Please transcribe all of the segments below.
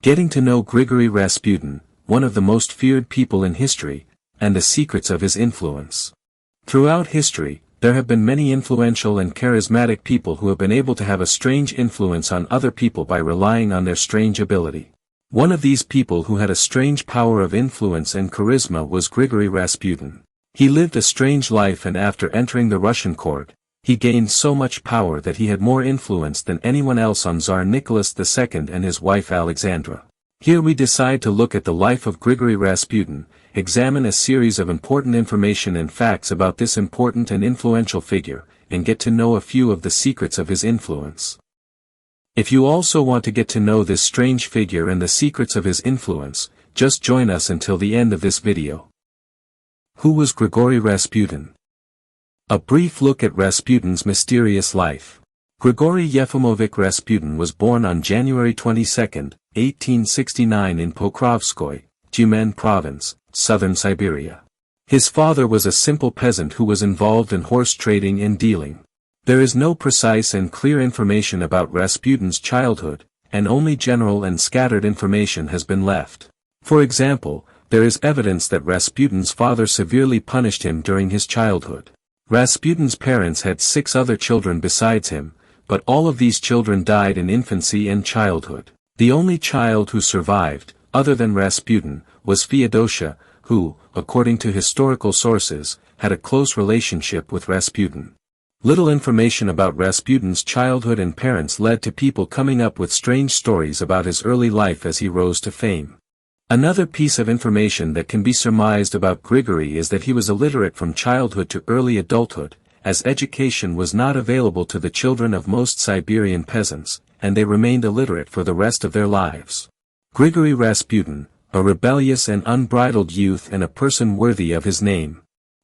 Getting to know Grigori Rasputin, one of the most feared people in history, and the secrets of his influence. Throughout history, there have been many influential and charismatic people who have been able to have a strange influence on other people by relying on their strange ability. One of these people who had a strange power of influence and charisma was Grigori Rasputin. He lived a strange life, and after entering the Russian court, he gained so much power that he had more influence than anyone else on Tsar Nicholas II and his wife Alexandra. Here we decide to look at the life of Grigori Rasputin, examine a series of important information and facts about this important and influential figure, and get to know a few of the secrets of his influence. If you also want to get to know this strange figure and the secrets of his influence, just join us until the end of this video. Who was Grigori Rasputin? A brief look at Rasputin's mysterious life. Grigori Yefimovich Rasputin was born on January 22, 1869 in Pokrovskoye, Tyumen Province, southern Siberia. His father was a simple peasant who was involved in horse trading and dealing. There is no precise and clear information about Rasputin's childhood, and only general and scattered information has been left. For example, there is evidence that Rasputin's father severely punished him during his childhood. Rasputin's parents had 6 other children besides him, but all of these children died in infancy and childhood. The only child who survived, other than Rasputin, was Feodosia, who, according to historical sources, had a close relationship with Rasputin. Little information about Rasputin's childhood and parents led to people coming up with strange stories about his early life as he rose to fame. Another piece of information that can be surmised about Grigori is that he was illiterate from childhood to early adulthood, as education was not available to the children of most Siberian peasants, and they remained illiterate for the rest of their lives. Grigori Rasputin, a rebellious and unbridled youth and a person worthy of his name.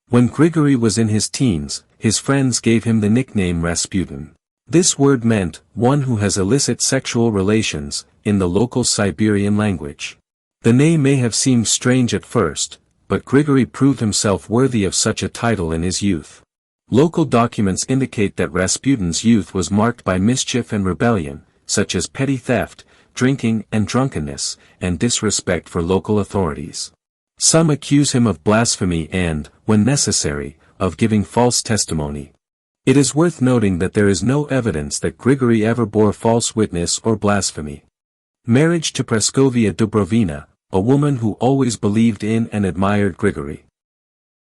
When Grigori was in his teens, his friends gave him the nickname Rasputin. This word meant, one who has illicit sexual relations, in the local Siberian language. The name may have seemed strange at first, but Grigori proved himself worthy of such a title in his youth. Local documents indicate that Rasputin's youth was marked by mischief and rebellion, such as petty theft, drinking and drunkenness, and disrespect for local authorities. Some accuse him of blasphemy and, when necessary, of giving false testimony. It is worth noting that there is no evidence that Grigori ever bore false witness or blasphemy. Marriage to Praskovia Dubrovina, a woman who always believed in and admired Grigori.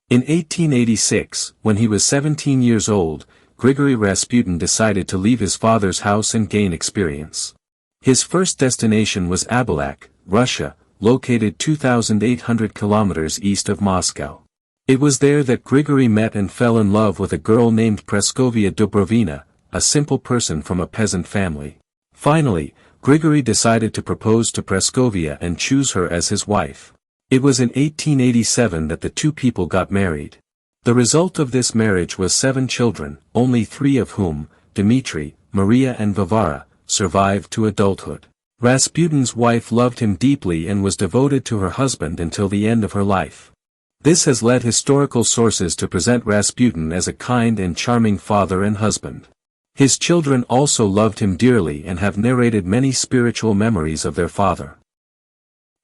In 1886, when he was 17 years old, Grigori Rasputin decided to leave his father's house and gain experience. His first destination was Abalak, Russia, located 2,800 kilometers east of Moscow. It was there that Grigori met and fell in love with a girl named Praskovia Dubrovina, a simple person from a peasant family. Finally, Grigori decided to propose to Praskovia and choose her as his wife. It was in 1887 that the two people got married. The result of this marriage was 7 children, only 3 of whom, Dmitry, Maria and Varvara, survived to adulthood. Rasputin's wife loved him deeply and was devoted to her husband until the end of her life. This has led historical sources to present Rasputin as a kind and charming father and husband. His children also loved him dearly and have narrated many spiritual memories of their father.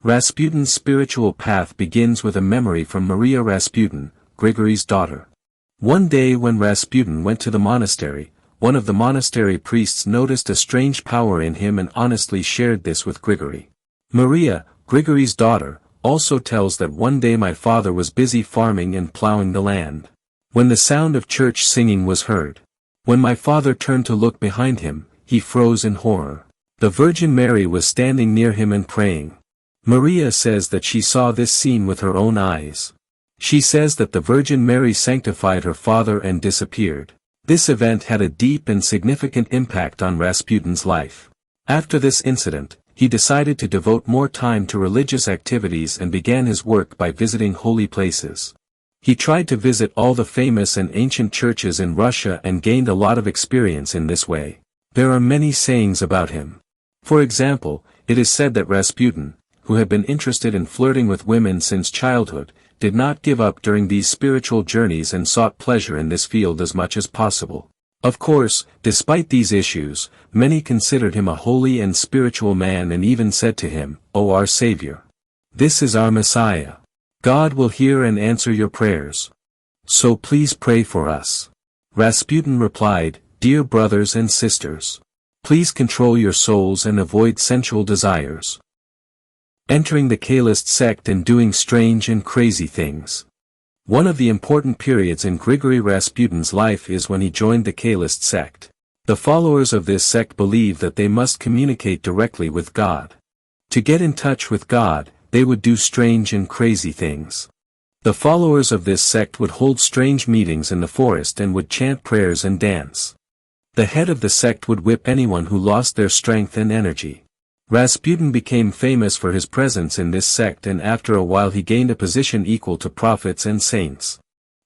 Rasputin's spiritual path begins with a memory from Maria Rasputin, Grigori's daughter. One day when Rasputin went to the monastery, one of the monastery priests noticed a strange power in him and honestly shared this with Grigori. Maria, Grigori's daughter, also tells that one day my father was busy farming and plowing the land, when the sound of church singing was heard. When my father turned to look behind him, he froze in horror. The Virgin Mary was standing near him and praying. Maria says that she saw this scene with her own eyes. She says that the Virgin Mary sanctified her father and disappeared. This event had a deep and significant impact on Rasputin's life. After this incident, he decided to devote more time to religious activities and began his work by visiting holy places. He tried to visit all the famous and ancient churches in Russia and gained a lot of experience in this way. There are many sayings about him. For example, it is said that Rasputin, who had been interested in flirting with women since childhood, did not give up during these spiritual journeys and sought pleasure in this field as much as possible. Of course, despite these issues, many considered him a holy and spiritual man and even said to him, "O our Savior! This is our Messiah. God will hear and answer your prayers. So please pray for us." Rasputin replied, "Dear brothers and sisters, please control your souls and avoid sensual desires." Entering the Khalist sect and doing strange and crazy things. One of the important periods in Grigori Rasputin's life is when he joined the Khalist sect. The followers of this sect believe that they must communicate directly with God. To get in touch with God, they would do strange and crazy things. The followers of this sect would hold strange meetings in the forest and would chant prayers and dance. The head of the sect would whip anyone who lost their strength and energy. Rasputin became famous for his presence in this sect, and after a while he gained a position equal to prophets and saints.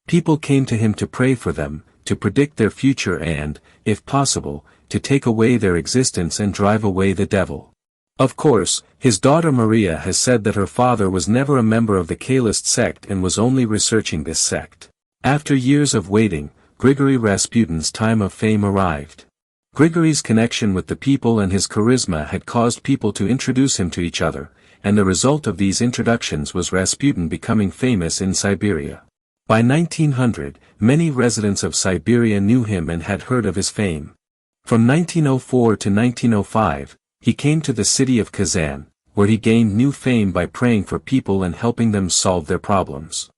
People came to him to pray for them, to predict their future and, if possible, to take away their existence and drive away the devil. Of course, his daughter Maria has said that her father was never a member of the Khalist sect and was only researching this sect. After years of waiting, Grigori Rasputin's time of fame arrived. Grigori's connection with the people and his charisma had caused people to introduce him to each other, and the result of these introductions was Rasputin becoming famous in Siberia. By 1900, many residents of Siberia knew him and had heard of his fame. From 1904 to 1905, he came to the city of Kazan, where he gained new fame by praying for people and helping them solve their problems.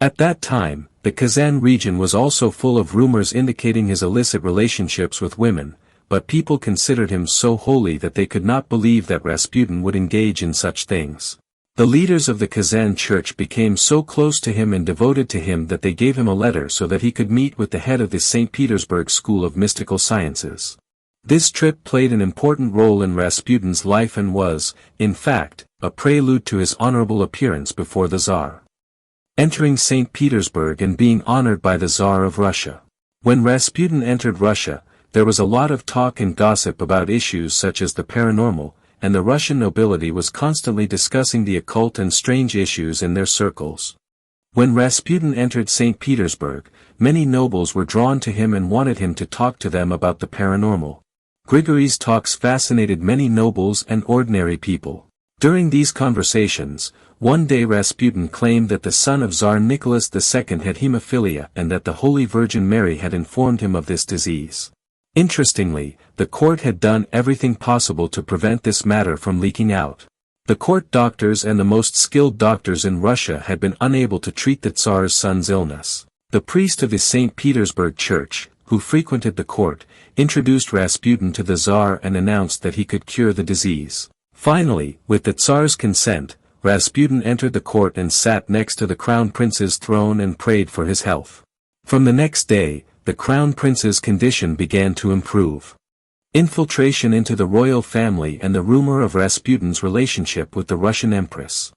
At that time, the Kazan region was also full of rumors indicating his illicit relationships with women, but people considered him so holy that they could not believe that Rasputin would engage in such things. The leaders of the Kazan church became so close to him and devoted to him that they gave him a letter so that he could meet with the head of the St. Petersburg School of Mystical Sciences. This trip played an important role in Rasputin's life and was, in fact, a prelude to his honorable appearance before the Tsar. Entering St. Petersburg and being honored by the Tsar of Russia. When Rasputin entered Russia, there was a lot of talk and gossip about issues such as the paranormal, and the Russian nobility was constantly discussing the occult and strange issues in their circles. When Rasputin entered St. Petersburg, many nobles were drawn to him and wanted him to talk to them about the paranormal. Grigori's talks fascinated many nobles and ordinary people. During these conversations, one day Rasputin claimed that the son of Tsar Nicholas II had hemophilia and that the Holy Virgin Mary had informed him of this disease. Interestingly, the court had done everything possible to prevent this matter from leaking out. The court doctors and the most skilled doctors in Russia had been unable to treat the Tsar's son's illness. The priest of the St. Petersburg church, who frequented the court, introduced Rasputin to the Tsar and announced that he could cure the disease. Finally, with the Tsar's consent, Rasputin entered the court and sat next to the crown prince's throne and prayed for his health. From the next day, the crown prince's condition began to improve. Infiltration into the royal family and the rumor of Rasputin's relationship with the Russian Empress.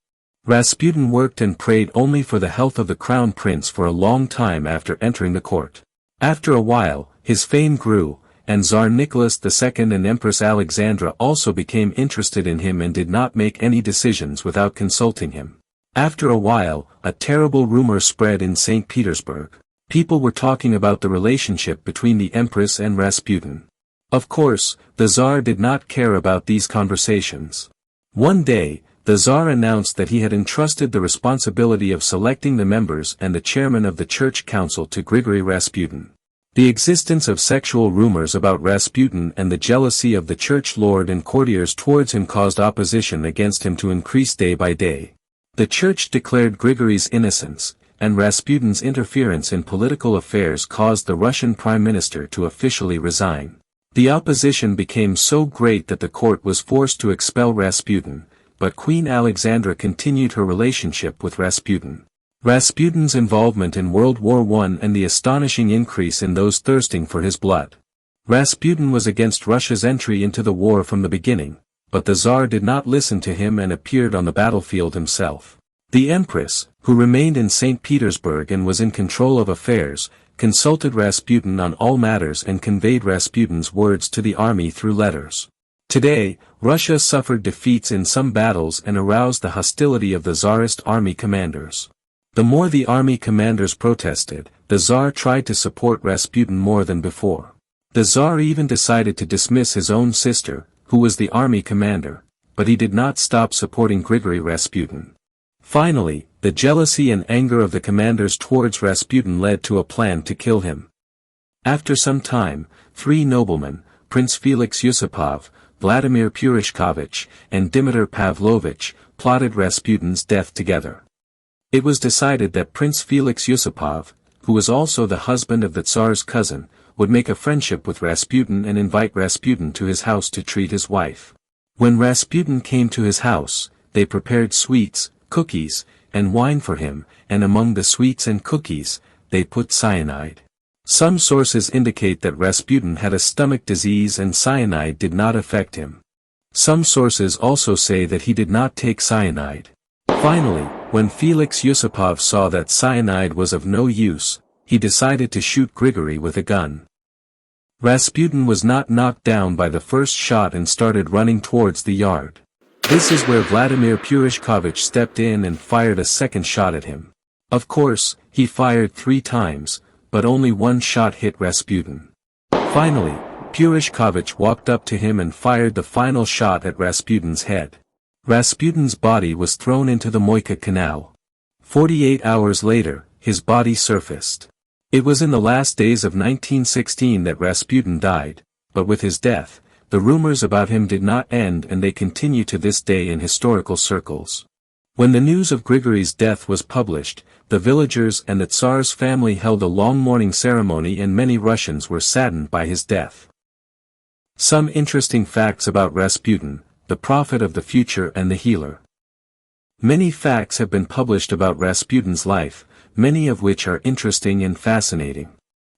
Rasputin worked and prayed only for the health of the crown prince for a long time after entering the court. After a while, his fame grew, and Tsar Nicholas II and Empress Alexandra also became interested in him and did not make any decisions without consulting him. After a while, a terrible rumor spread in St. Petersburg. People were talking about the relationship between the Empress and Rasputin. Of course, the Tsar did not care about these conversations. One day, the Tsar announced that he had entrusted the responsibility of selecting the members and the chairman of the church council to Grigori Rasputin. The existence of sexual rumors about Rasputin and the jealousy of the church lord and courtiers towards him caused opposition against him to increase day by day. The church declared Grigori's innocence, and Rasputin's interference in political affairs caused the Russian Prime Minister to officially resign. The opposition became so great that the court was forced to expel Rasputin, but Queen Alexandra continued her relationship with Rasputin. Rasputin's involvement in World War I and the astonishing increase in those thirsting for his blood. Rasputin was against Russia's entry into the war from the beginning, but the Tsar did not listen to him and appeared on the battlefield himself. The Empress, who remained in St. Petersburg and was in control of affairs, consulted Rasputin on all matters and conveyed Rasputin's words to the army through letters. Today, Russia suffered defeats in some battles and aroused the hostility of the Tsarist army commanders. The more the army commanders protested, the Tsar tried to support Rasputin more than before. The Tsar even decided to dismiss his own sister, who was the army commander, but he did not stop supporting Grigori Rasputin. Finally, the jealousy and anger of the commanders towards Rasputin led to a plan to kill him. After some time, 3 noblemen, Prince Felix Yusupov, Vladimir Purishkovich, and Dimitar Pavlovich, plotted Rasputin's death together. It was decided that Prince Felix Yusupov, who was also the husband of the Tsar's cousin, would make a friendship with Rasputin and invite Rasputin to his house to treat his wife. When Rasputin came to his house, they prepared sweets, cookies, and wine for him, and among the sweets and cookies, they put cyanide. Some sources indicate that Rasputin had a stomach disease and cyanide did not affect him. Some sources also say that he did not take cyanide. Finally, when Felix Yusupov saw that cyanide was of no use, he decided to shoot Grigori with a gun. Rasputin was not knocked down by the first shot and started running towards the yard. This is where Vladimir Purishkovich stepped in and fired a second shot at him. Of course, he fired 3 times, but only one shot hit Rasputin. Finally, Purishkovich walked up to him and fired the final shot at Rasputin's head. Rasputin's body was thrown into the Moika Canal. 48 hours later, his body surfaced. It was in the last days of 1916 that Rasputin died, but with his death, the rumors about him did not end and they continue to this day in historical circles. When the news of Grigori's death was published, the villagers and the Tsar's family held a long mourning ceremony and many Russians were saddened by his death. Some interesting facts about Rasputin, the prophet of the future and the healer. Many facts have been published about Rasputin's life, many of which are interesting and fascinating.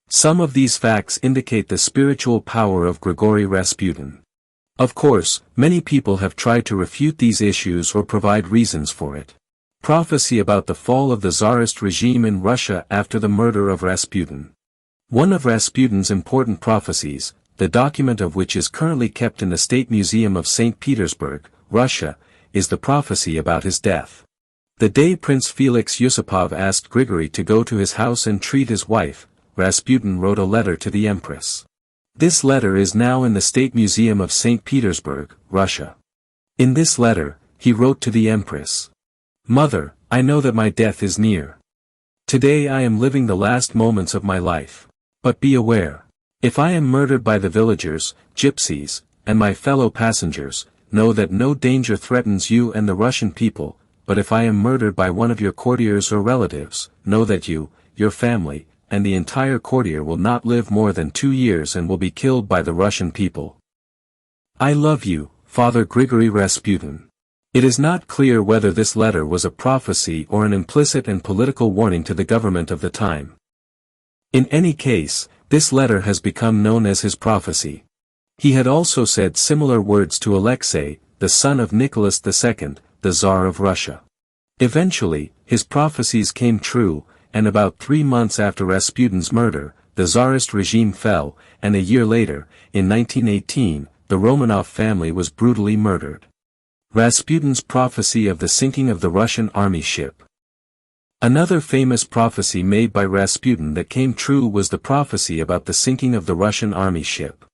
Some of these facts indicate the spiritual power of Grigori Rasputin. Of course, many people have tried to refute these issues or provide reasons for it. Prophecy about the fall of the Tsarist regime in Russia after the murder of Rasputin. One of Rasputin's important prophecies, the document of which is currently kept in the State Museum of St. Petersburg, Russia, is the prophecy about his death. The day Prince Felix Yusupov asked Grigori to go to his house and treat his wife, Rasputin wrote a letter to the Empress. This letter is now in the State Museum of St. Petersburg, Russia. In this letter, he wrote to the Empress. "Mother, I know that my death is near. Today I am living the last moments of my life. But be aware. If I am murdered by the villagers, gypsies, and my fellow passengers, know that no danger threatens you and the Russian people, but if I am murdered by one of your courtiers or relatives, know that you, your family, and the entire courtier will not live more than 2 years and will be killed by the Russian people. I love you, Father Grigori Rasputin." It is not clear whether this letter was a prophecy or an implicit and political warning to the government of the time. In any case, this letter has become known as his prophecy. He had also said similar words to Alexei, the son of Nicholas II, the Tsar of Russia. Eventually, his prophecies came true, and about 3 months after Rasputin's murder, the Tsarist regime fell, and a year later, in 1918, the Romanov family was brutally murdered. Rasputin's prophecy of the sinking of the Russian army ship. Another famous prophecy made by Rasputin that came true was the prophecy about the sinking of the Russian army ship.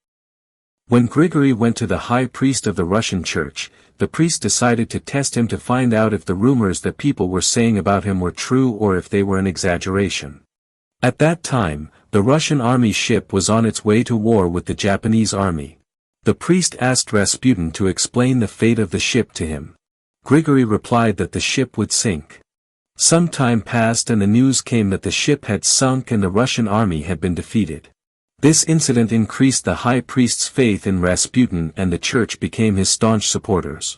When Grigori went to the high priest of the Russian church, the priest decided to test him to find out if the rumors that people were saying about him were true or if they were an exaggeration. At that time, the Russian army ship was on its way to war with the Japanese army. The priest asked Rasputin to explain the fate of the ship to him. Grigori replied that the ship would sink. Some time passed and the news came that the ship had sunk and the Russian army had been defeated. This incident increased the high priest's faith in Rasputin and the church became his staunch supporters.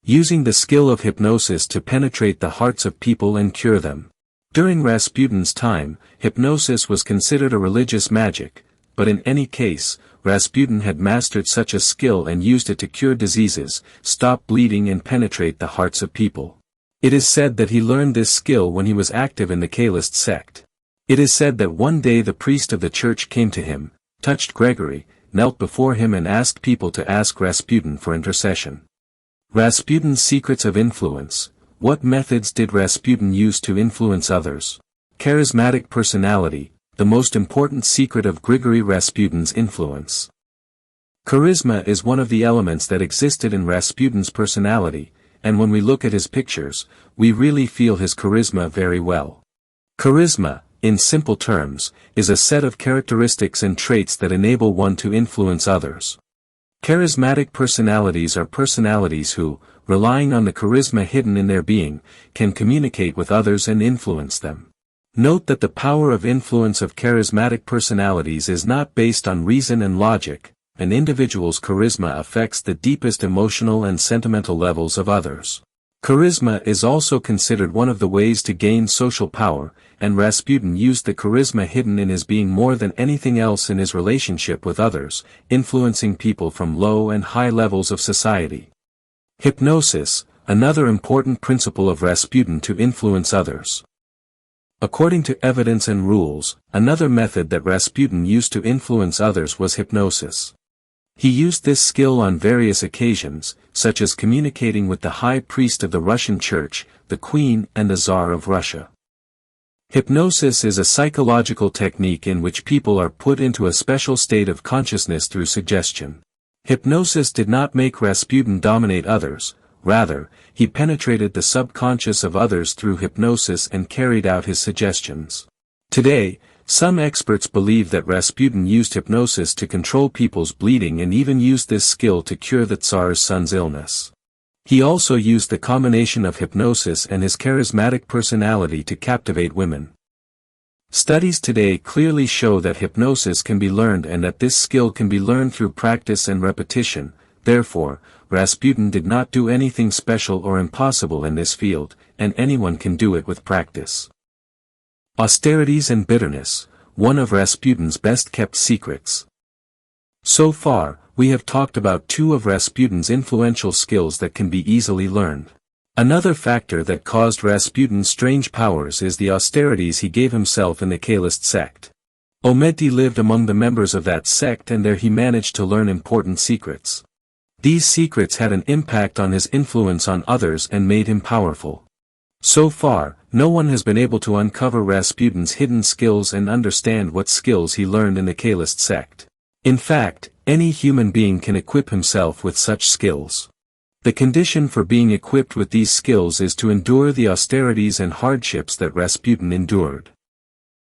Using the skill of hypnosis to penetrate the hearts of people and cure them. During Rasputin's time, hypnosis was considered a religious magic, but in any case, Rasputin had mastered such a skill and used it to cure diseases, stop bleeding and penetrate the hearts of people. It is said that he learned this skill when he was active in the Kahlist sect. It is said that one day the priest of the church came to him, touched Grigori, knelt before him and asked people to ask Rasputin for intercession. Rasputin's secrets of influence. What methods did Rasputin use to influence others? Charismatic personality, the most important secret of Grigori Rasputin's influence. Charisma is one of the elements that existed in Rasputin's personality, and when we look at his pictures, we really feel his charisma very well. Charisma, in simple terms, is a set of characteristics and traits that enable one to influence others. Charismatic personalities are personalities who, relying on the charisma hidden in their being, can communicate with others and influence them. Note that the power of influence of charismatic personalities is not based on reason and logic. An individual's charisma affects the deepest emotional and sentimental levels of others. Charisma is also considered one of the ways to gain social power, and Rasputin used the charisma hidden in his being more than anything else in his relationship with others, influencing people from low and high levels of society. Hypnosis, another important principle of Rasputin to influence others. According to evidence and rules, another method that Rasputin used to influence others was hypnosis. He used this skill on various occasions, such as communicating with the high priest of the Russian Church, the Queen and the Tsar of Russia. Hypnosis is a psychological technique in which people are put into a special state of consciousness through suggestion. Hypnosis did not make Rasputin dominate others, rather, he penetrated the subconscious of others through hypnosis and carried out his suggestions. Today, some experts believe that Rasputin used hypnosis to control people's bleeding and even used this skill to cure the Tsar's son's illness. He also used the combination of hypnosis and his charismatic personality to captivate women. Studies today clearly show that hypnosis can be learned and that this skill can be learned through practice and repetition. Therefore, Rasputin did not do anything special or impossible in this field, and anyone can do it with practice. Austerities and bitterness, one of Rasputin's best-kept secrets. So far, we have talked about two of Rasputin's influential skills that can be easily learned. Another factor that caused Rasputin's strange powers is the austerities he gave himself in the Caelist sect. Ometi lived among the members of that sect, and there he managed to learn important secrets. These secrets had an impact on his influence on others and made him powerful. So far, no one has been able to uncover Rasputin's hidden skills and understand what skills he learned in the Caelist sect. In fact, any human being can equip himself with such skills. The condition for being equipped with these skills is to endure the austerities and hardships that Rasputin endured.